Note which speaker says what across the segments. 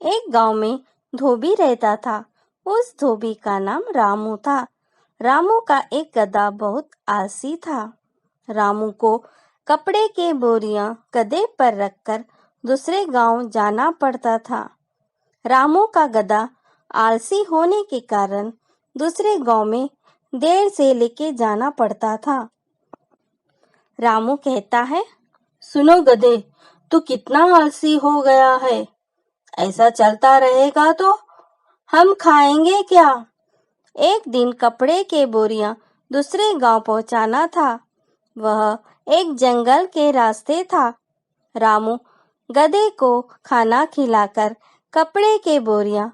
Speaker 1: एक गांव में धोबी रहता था। उस धोबी का नाम रामू था। रामू का एक गधा बहुत आलसी था। रामू को कपड़े के बोरियां गधे पर रखकर दूसरे गांव जाना पड़ता था। रामू का गधा आलसी होने के कारण दूसरे गांव में देर से लेके जाना पड़ता था। रामू कहता है, सुनो गधे, तू कितना आलसी हो गया है। ऐसा चलता रहेगा तो हम खाएंगे क्या। एक दिन कपड़े के बोरियां दूसरे गांव पहुंचाना था। वह एक जंगल के रास्ते था। रामू गधे को खाना खिलाकर कपड़े के बोरियां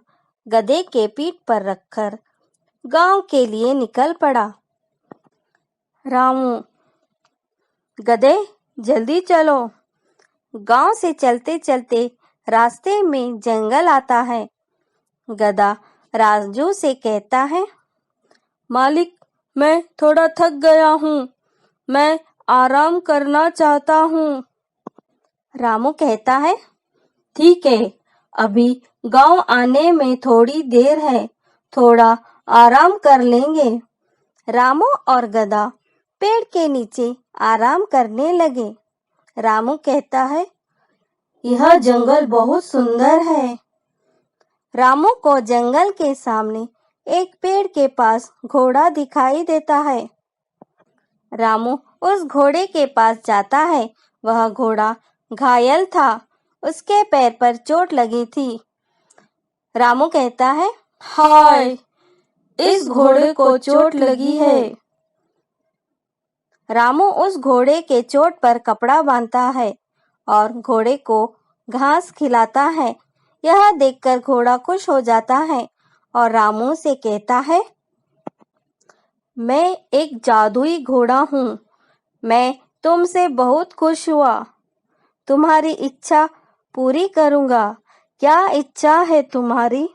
Speaker 1: गधे के पीठ पर रखकर गांव के लिए निकल पड़ा। रामू, गधे जल्दी चलो। गांव से चलते चलते रास्ते में जंगल आता है। गधा राजू से कहता है, मालिक, मैं थोड़ा थक गया हूँ, मैं आराम करना चाहता हूँ। रामू कहता है, ठीक है, अभी गांव आने में थोड़ी देर है, थोड़ा आराम कर लेंगे। रामू और गधा पेड़ के नीचे आराम करने लगे। रामू कहता है, यह जंगल बहुत सुंदर है। रामू को जंगल के सामने एक पेड़ के पास घोड़ा दिखाई देता है। रामू उस घोड़े के पास जाता है। वह घोड़ा घायल था, उसके पैर पर चोट लगी थी। रामू कहता है, हाय, इस घोड़े को चोट लगी है। रामू उस घोड़े के चोट पर कपड़ा बांधता है और घोड़े को घास खिलाता है। यह देखकर घोड़ा खुश हो जाता है और रामू से कहता है, मैं एक जादुई घोड़ा हूँ, मैं तुमसे बहुत खुश हुआ, तुम्हारी इच्छा पूरी करूँगा। क्या इच्छा है तुम्हारी?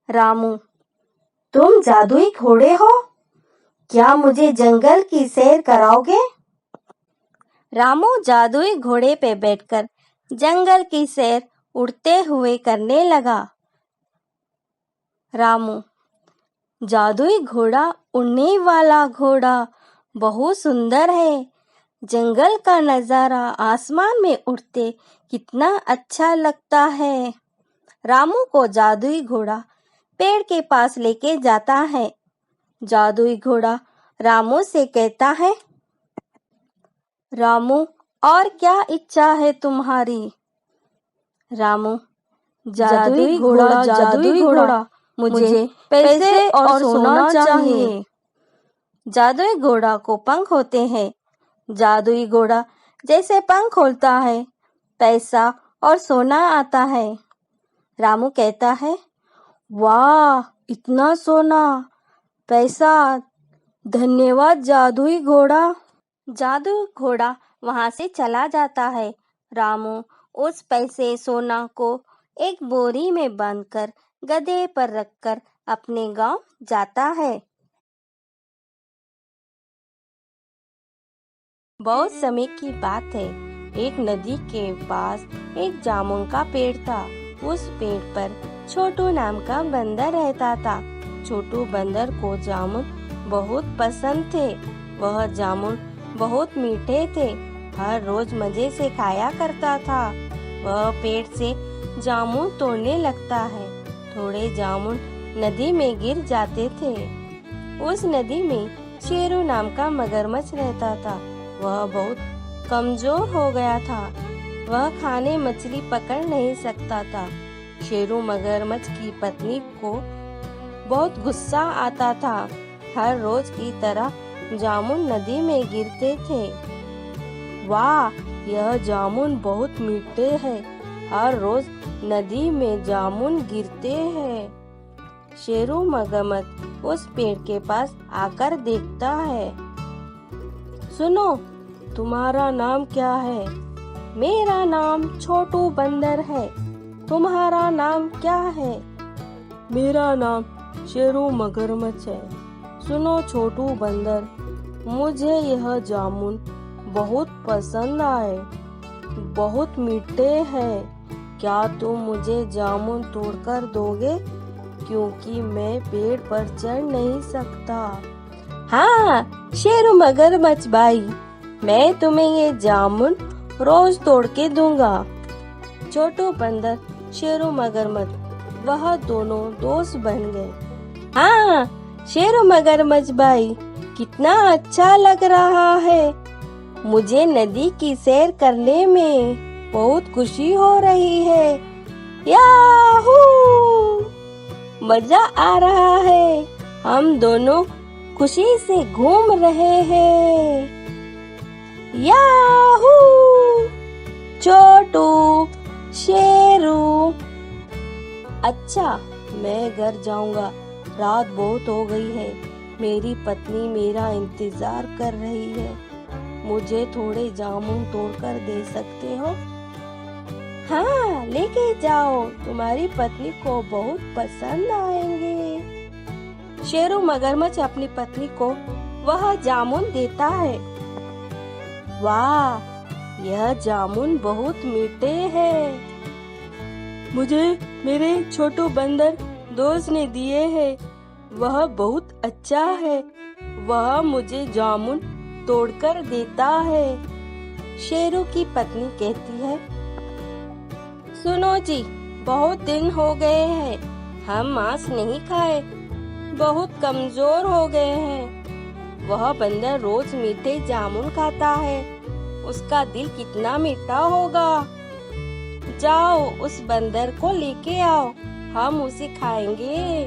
Speaker 1: रामू, तुम जादुई घोड़े हो, क्या मुझे जंगल की सैर कराओगे? रामू जादुई घोड़े पे बैठकर जंगल की सैर उड़ते हुए करने लगा। रामू, जादुई घोड़ा, उड़ने वाला घोड़ा बहुत सुंदर है। जंगल का नजारा आसमान में उड़ते कितना अच्छा लगता है। रामू को जादुई घोड़ा पेड़ के पास लेके जाता है। जादुई घोड़ा रामू से कहता है, रामू, और क्या इच्छा है तुम्हारी? रामू, जादुई घोड़ा, जादुई घोड़ा, मुझे पैसे और सोना चाहिए। जादुई घोड़ा को पंख होते हैं। जादुई घोड़ा जैसे पंख खोलता है, पैसा और सोना आता है। रामू कहता है, वाह, इतना सोना, पैसा, धन्यवाद जादुई घोड़ा। जादुई घोड़ा वहां से चला जाता है। रामू उस पैसे सोना को एक बोरी में बांधकर गधे पर रखकर अपने गांव जाता है। बहुत समय की बात है। एक नदी के पास एक जामुन का पेड़ था। उस पेड़ पर छोटू नाम का बंदर रहता था। छोटू बंदर को जामुन बहुत पसंद थे। वह जामुन बहुत मीठे थे, हर रोज मजे से खाया करता था। वह पेड़ से जामुन तोड़ने लगता है। थोड़े जामुन नदी में गिर जाते थे। उस नदी में शेरू नाम का मगरमच्छ रहता था। वह बहुत कमजोर हो गया था। वह खाने मछली पकड़ नहीं सकता था। शेरू मगरमच्छ की पत्नी को बहुत गुस्सा आता था। हर रोज की तरह जामुन नदी में गिरते थे। वाह, यह जामुन बहुत मीठे हैं, हर रोज नदी में जामुन गिरते हैं। शेरू मगरमच्छ उस पेड़ के पास आकर देखता है। सुनो, तुम्हारा नाम क्या है? मेरा नाम छोटू बंदर है। तुम्हारा नाम क्या है? मेरा नाम शेरू मगरमच्छ है। सुनो छोटू बंदर, मुझे यह जामुन बहुत पसंद आए, बहुत मीठे हैं। क्या तुम मुझे जामुन तोड़कर दोगे? क्योंकि मैं पेड़ पर चढ़ नहीं सकता। हाँ शेरू मगरमच्छ भाई, मैं तुम्हें ये जामुन रोज तोड़ के दूंगा। छोटू बंदर, शेरू मगरमच्छ वह दोनों दोस्त बन गए। हाँ शेरू मगरमच्छ भाई, कितना अच्छा लग रहा है। मुझे नदी की सैर करने में बहुत खुशी हो रही है। याहू! मजा आ रहा है। हम दोनों खुशी से घूम रहे हैं। याहू! छोटू, शेरू। अच्छा, मैं घर जाऊंगा। रात बहुत हो गई है। मेरी पत्नी मेरा इंतजार कर रही है। मुझे थोड़े जामुन तोड़कर दे सकते हो? हाँ, लेके जाओ, तुम्हारी पत्नी को बहुत पसंद आएंगे। शेरू मगरमच्छ अपनी पत्नी को वह जामुन देता है। वाह, यह जामुन बहुत मीठे हैं। मुझे मेरे छोटू बंदर दोस्त ने दिए हैं। वह बहुत अच्छा है। वह मुझे जामुन तोड़कर देता है। शेरू की पत्नी कहती है, सुनो जी, बहुत दिन हो गए हैं, हम मांस नहीं खाए, बहुत कमजोर हो गए हैं। वह बंदर रोज मीठे जामुन खाता है। उसका दिल कितना मीठा होगा। जाओ उस बंदर को लेके आओ, हम उसे खाएंगे।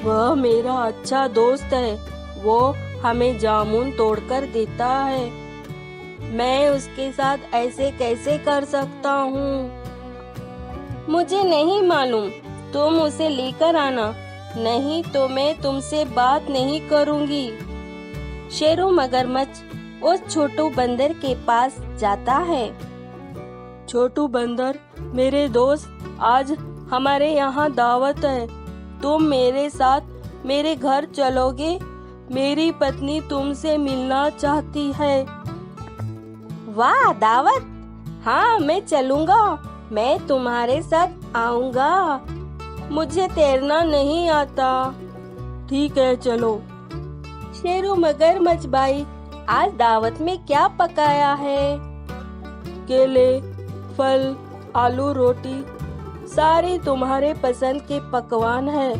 Speaker 1: वह मेरा अच्छा दोस्त है। वो हमें जामुन तोड़कर देता है। मैं उसके साथ ऐसे कैसे कर सकता हूँ? मुझे नहीं मालूम। तुम उसे लेकर आना, नहीं तो मैं तुमसे बात नहीं करूँगी। शेरू मगरमच्छ उस छोटू बंदर के पास जाता है। छोटू बंदर, मेरे दोस्त, आज हमारे यहाँ दावत है। तुम मेरे साथ मेरे घर चलोगे? मेरी पत्नी तुमसे मिलना चाहती है। वाह, दावत? हाँ, मैं चलूँगा। मैं तुम्हारे साथ आऊँगा। मुझे तैरना नहीं आता। ठीक है, चलो। शेरू मगरमच्छ भाई, आज दावत में क्या पकाया है? केले, फल, आलू रोटी, सारे तुम्हारे पसंद के पकवान हैं।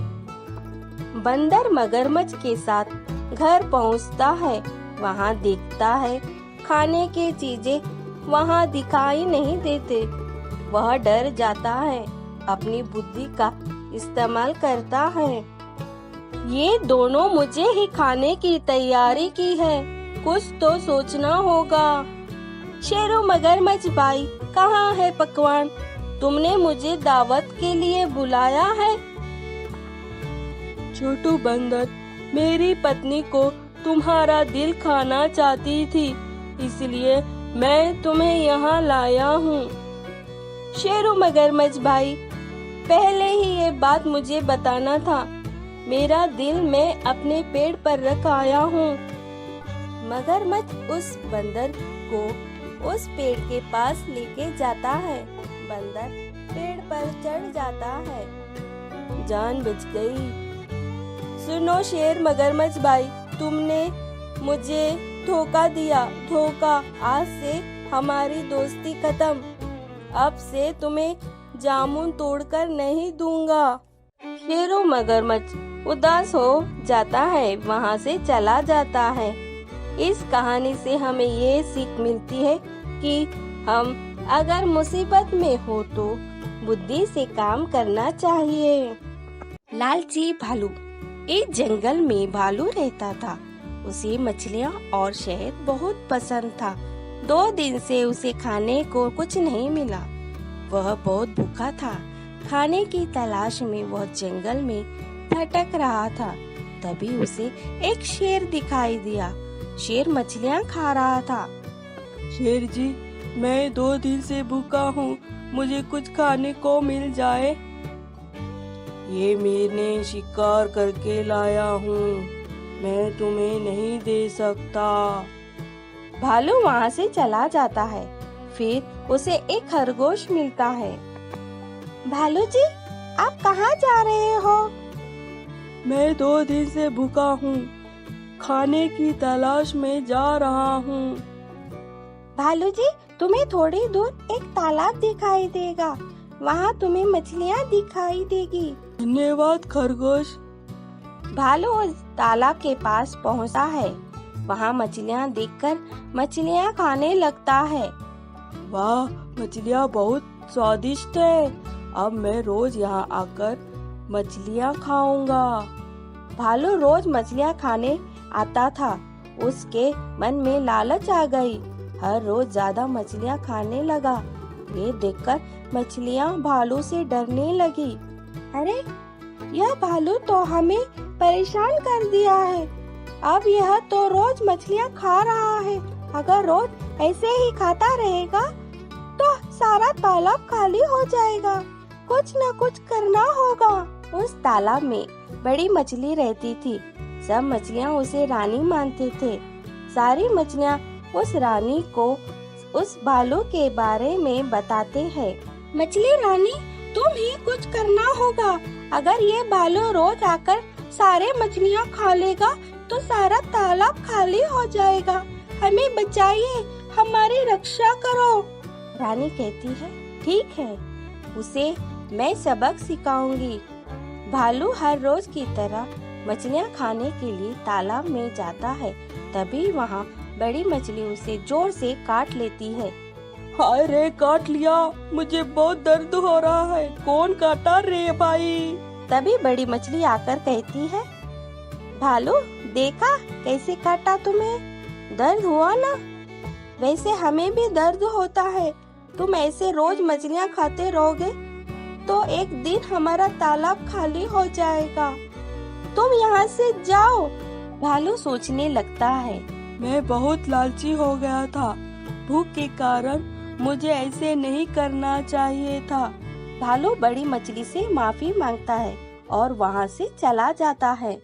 Speaker 1: बंदर मगरमच्छ के साथ घर पहुंचता है। वहां देखता है खाने की चीजें वहां दिखाई नहीं देते। वह डर जाता है, अपनी बुद्धि का इस्तेमाल करता है। ये दोनों मुझे ही खाने की तैयारी की है, कुछ तो सोचना होगा। शेरू मगरमच्छ भाई, कहाँ है पकवान? तुमने मुझे दावत के लिए बुलाया है। छोटू बंदर, मेरी पत्नी को तुम्हारा दिल खाना चाहती थी, इसलिए मैं तुम्हें यहाँ लाया हूँ। शेरू मगरमच्छ भाई, पहले ही ये बात मुझे बताना था। मेरा दिल मैं अपने पेड़ पर रख आया हूँ। मगरमच्छ उस बंदर को उस पेड़ के पास लेके जाता है। बंदर पेड़ पर चढ़ जाता है। जान बच गई। सुनो शेर मगरमच्छ भाई, तुमने मुझे धोखा दिया। धोखा। आज से हमारी दोस्ती खत्म। अब से तुम्हें जामुन तोड़कर नहीं दूंगा। शेरू मगरमच्छ उदास हो जाता है, वहाँ से चला जाता है। इस कहानी से हमें ये सीख मिलती है कि हम अगर मुसीबत में हो तो बुद्धि से काम करना चाहिए। लालची भालू। एक जंगल में भालू रहता था। उसे मछलियाँ और शहद बहुत पसंद था। 2 दिन से उसे खाने को कुछ नहीं मिला। वह बहुत भूखा था। खाने की तलाश में वह जंगल में भटक रहा था। तभी उसे एक शेर दिखाई दिया। शेर मछलियाँ खा रहा था। शेर जी, मैं 2 दिन से भूखा हूँ, मुझे कुछ खाने को मिल जाए। ये मैंने शिकार करके लाया हूँ, मैं तुम्हें नहीं दे सकता। भालू वहाँ से चला जाता है। फिर उसे एक खरगोश मिलता है। भालू जी, आप कहाँ जा रहे हो?
Speaker 2: मैं 2 दिन से भूखा हूँ, खाने की तलाश में जा रहा हूँ।
Speaker 1: भालू जी, तुम्हें थोड़ी दूर एक तालाब दिखाई देगा, वहाँ तुम्हें मछलियाँ दिखाई देगी।
Speaker 2: धन्यवाद खरगोश।
Speaker 1: भालू उस तालाब के पास पहुँचता है। वहाँ मछलियाँ देखकर मछलियाँ खाने लगता है।
Speaker 2: वाह, मछलियाँ बहुत स्वादिष्ट है। अब मैं रोज यहाँ आकर मछलियाँ खाऊंगा।
Speaker 1: भालू रोज मछलियाँ खाने आता था। उसके मन में लालच आ गई। हर रोज ज्यादा मछलियाँ खाने लगा। ये देखकर मछलियाँ भालू से डरने लगी। अरे, यह भालू तो हमें परेशान कर दिया है। अब यह तो रोज मछलियाँ खा रहा है। अगर रोज ऐसे ही खाता रहेगा तो सारा तालाब खाली हो जाएगा। कुछ न कुछ करना होगा। उस तालाब में बड़ी मछली रहती थी। सब मछलियाँ उसे रानी मानते थे। सारी मछलियाँ उस रानी को उस भालू के बारे में बताते हैं। मछली रानी, तुम ही कुछ करना होगा। अगर ये भालू रोज आकर सारे मछलियाँ खा लेगा तो सारा तालाब खाली हो जाएगा। हमें बचाइए, हमारी रक्षा करो। रानी कहती है, ठीक है, उसे मैं सबक सिखाऊंगी। भालू हर रोज की तरह मछलियाँ खाने के लिए तालाब में जाता है। तभी वहाँ बड़ी मछली उसे जोर से काट लेती है।
Speaker 2: हाय रे, काट लिया, मुझे बहुत दर्द हो रहा है। कौन काटा रे भाई?
Speaker 1: तभी बड़ी मछली आकर कहती है, भालू, देखा कैसे काटा तुम्हें? दर्द हुआ ना? वैसे हमें भी दर्द होता है। तुम ऐसे रोज मछलियाँ खाते रहोगे तो एक दिन हमारा तालाब खाली हो जाएगा। तुम यहाँ से जाओ। भालू सोचने लगता है,
Speaker 2: मैं बहुत लालची हो गया था। भूख के कारण मुझे ऐसे नहीं करना चाहिए था।
Speaker 1: भालू बड़ी मछली से माफी मांगता है और वहाँ से चला जाता है।